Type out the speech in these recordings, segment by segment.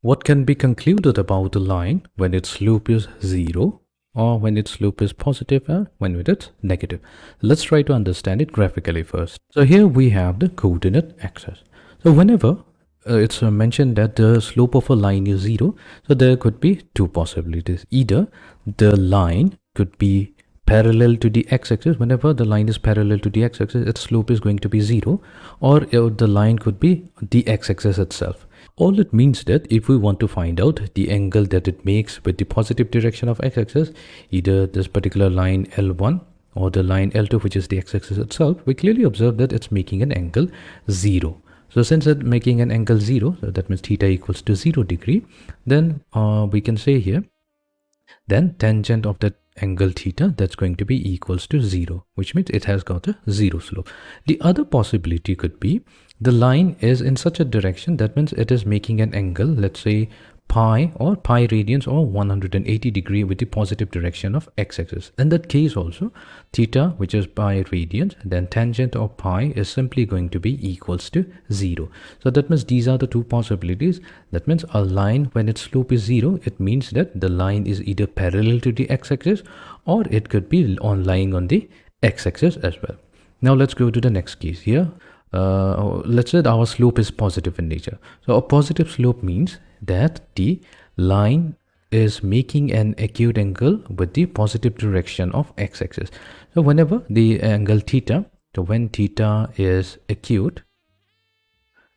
What can be concluded about the line when its slope is 0 or when its slope is positive or when it's negative? Let's try to understand it graphically first. So here we have the coordinate axis. So whenever it's mentioned that the slope of a line is 0, so there could be two possibilities. Either the line could be parallel to the x-axis. Whenever the line is parallel to the x-axis, its slope is going to be 0, or the line could be the x-axis itself. All it means that if we want to find out the angle that it makes with the positive direction of x-axis, either this particular line L1 or the line L2, which is the x-axis itself, we clearly observe that it's making an angle 0. So since it's making an angle 0, so that means theta equals to 0 degree, then we can say here, then tangent of that angle theta, that's going to be equals to 0, which means it has got a 0 slope. The other possibility could be the line is in such a direction, that means it is making an angle, let's say pi or pi radians or 180 degree with the positive direction of x-axis. In that case also, theta, which is pi radians, then tangent of pi is simply going to be equals to 0. So that means these are the two possibilities. That means a line when its slope is 0, it means that the line is either parallel to the x-axis or it could be lying on the x-axis as well. Now let's go to the next case here. Let's say our slope is positive in nature. So a positive slope means that the line is making an acute angle with the positive direction of x-axis. So whenever the angle theta, so when theta is acute,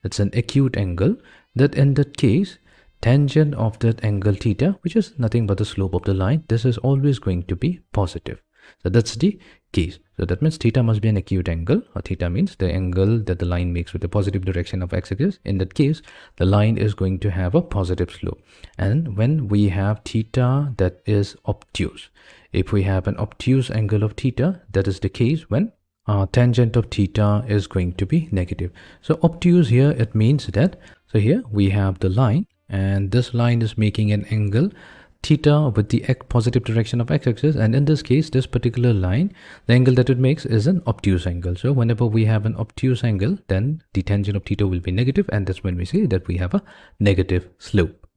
it's an acute angle, that in that case, tangent of that angle theta, which is nothing but the slope of the line, this is always going to be positive. So that's the case. So that means theta must be an acute angle, or theta means the angle that the line makes with the positive direction of x-axis. In that case, the line is going to have a positive slope. And when we have theta that is obtuse, if we have an obtuse angle of theta, that is the case when tangent of theta is going to be negative. So obtuse here, it means that, so here we have the line, and this line is making an angle theta with the positive direction of x-axis, and in this case, this particular line, the angle that it makes is an obtuse angle. So whenever we have an obtuse angle, then the tangent of theta will be negative, and that's when we say that we have a negative slope.